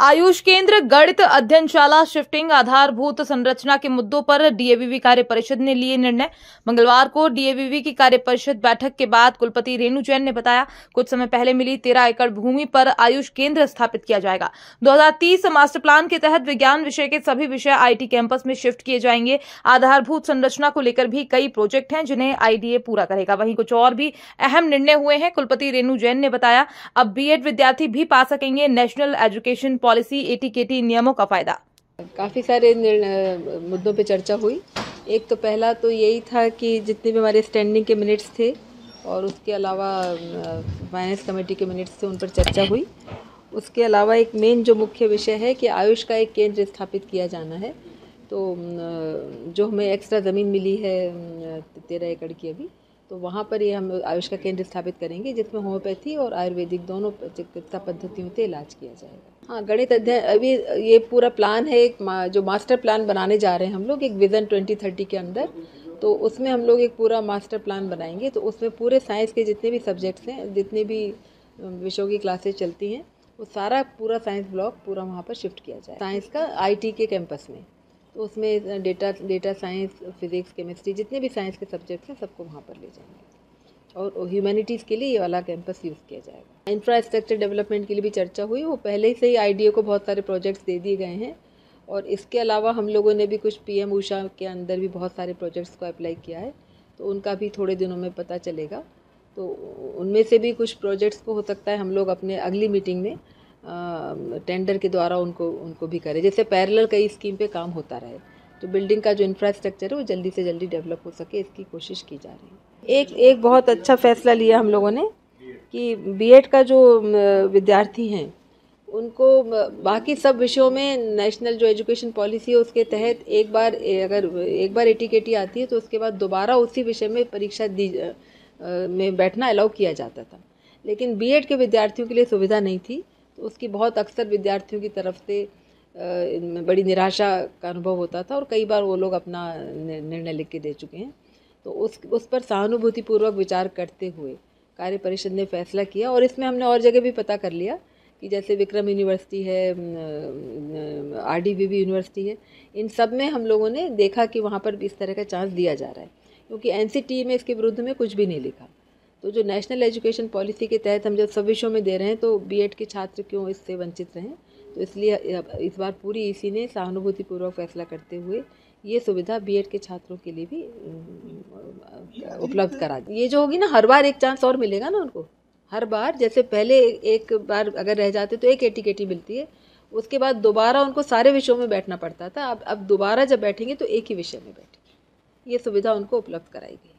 आयुष केंद्र गणित अध्ययनशाला शिफ्टिंग आधारभूत संरचना के मुद्दों पर डीएवीवी कार्य परिषद ने लिए निर्णय। मंगलवार को डीएवीवी की कार्य परिषद बैठक के बाद कुलपति रेणु जैन ने बताया, कुछ समय पहले मिली 13 एकड़ भूमि पर आयुष केंद्र स्थापित किया जाएगा। 2030 मास्टर प्लान के तहत विज्ञान विषय के सभी विषय आईटी कैंपस में शिफ्ट किए जाएंगे। आधारभूत संरचना को लेकर भी कई प्रोजेक्ट हैं जिन्हें आईडीए पूरा करेगा। वहीं कुछ और भी अहम निर्णय हुए हैं। कुलपति रेणु जैन ने बताया, अब बीएड विद्यार्थी भी पा सकेंगे नेशनल एजुकेशन पॉलिसी एटीकेटी नियमों का फायदा। काफ़ी सारे मुद्दों पे चर्चा हुई। एक तो पहला तो यही था कि जितने भी हमारे स्टैंडिंग के मिनट्स थे और उसके अलावा फाइनेंस कमेटी के मिनट्स थे, उन पर चर्चा हुई। उसके अलावा एक मेन जो मुख्य विषय है कि आयुष का एक केंद्र स्थापित किया जाना है। तो जो हमें एक्स्ट्रा ज़मीन मिली है 13 एकड़ की अभी, तो वहाँ पर ये हम आयुष का केंद्र स्थापित करेंगे जिसमें होम्योपैथी और आयुर्वेदिक दोनों चिकित्सा पद्धतियों से इलाज किया जाएगा। हाँ, गणित अध्ययन अभी ये पूरा प्लान है, एक जो मास्टर प्लान बनाने जा रहे हैं हम लोग एक विज़न 2030 के अंदर। तो उसमें हम लोग एक पूरा मास्टर प्लान बनाएंगे। तो उसमें पूरे साइंस के जितने भी सब्जेक्ट्स हैं, जितने भी विषयों की क्लासेस चलती हैं, वो सारा पूरा साइंस ब्लॉक पूरा वहाँ पर शिफ्ट किया जाए साइंस का आईटी के कैंपस में। तो उसमें डेटा साइंस, फिजिक्स, केमिस्ट्री, जितने भी साइंस के सब्जेक्ट्स हैं सबको वहाँ पर ले जाएंगे। और ह्यूमैनिटीज़ के लिए ये वाला कैंपस यूज़ किया जाएगा। इंफ्रास्ट्रक्चर डेवलपमेंट के लिए भी चर्चा हुई। वो पहले से ही आईडीए को बहुत सारे प्रोजेक्ट्स दे दिए गए हैं। और इसके अलावा हम लोगों ने भी कुछ पीएम ऊषा के अंदर भी बहुत सारे प्रोजेक्ट्स को अप्लाई किया है। तो उनका भी थोड़े दिनों में पता चलेगा। तो उनमें से भी कुछ प्रोजेक्ट्स को हो सकता है हम लोग अपने अगली मीटिंग में टेंडर के द्वारा उनको भी करें, जैसे पैरेलल कई स्कीम पे काम होता रहे। तो बिल्डिंग का जो इंफ्रास्ट्रक्चर है वो जल्दी से जल्दी डेवलप हो सके, इसकी कोशिश की जा रही है। एक बहुत अच्छा फैसला लिया हम लोगों ने कि बीएड का जो विद्यार्थी हैं उनको बाकी सब विषयों में नेशनल जो एजुकेशन पॉलिसी है उसके तहत अगर एक बार एटीकेटी आती है तो उसके बाद दोबारा उसी विषय में परीक्षा में बैठना अलाउ किया जाता था। लेकिन बीएड के विद्यार्थियों के लिए सुविधा नहीं थी। तो उसकी बहुत अक्सर विद्यार्थियों की तरफ से बड़ी निराशा का अनुभव होता था और कई बार वो लोग अपना निर्णय लिख के दे चुके हैं। तो उस पर सहानुभूतिपूर्वक विचार करते हुए कार्य परिषद ने फैसला किया। और इसमें हमने और जगह भी पता कर लिया कि जैसे विक्रम यूनिवर्सिटी है, आरडीवीवी यूनिवर्सिटी है, इन सब में हम लोगों ने देखा कि वहाँ पर इस तरह का चांस दिया जा रहा है, क्योंकि एनसीटी में इसके विरुद्ध में कुछ भी नहीं लिखा। तो जो नेशनल एजुकेशन पॉलिसी के तहत हम जब सब विषयों में दे रहे हैं तो बीएड के छात्र क्यों इससे वंचित रहें। तो इसलिए इस बार पूरी ईसी ने सहानुभूतिपूर्वक फैसला करते हुए ये सुविधा बीएड के छात्रों के लिए भी उपलब्ध करा दी। ये जो होगी ना, हर बार एक चांस और मिलेगा ना उनको। हर बार जैसे पहले एक बार अगर रह जाते तो एक एटीकेटी मिलती है, उसके बाद दोबारा उनको सारे विषयों में बैठना पड़ता था। अब दोबारा जब बैठेंगे तो एक ही विषय में बैठेंगे। ये सुविधा उनको उपलब्ध कराई गई।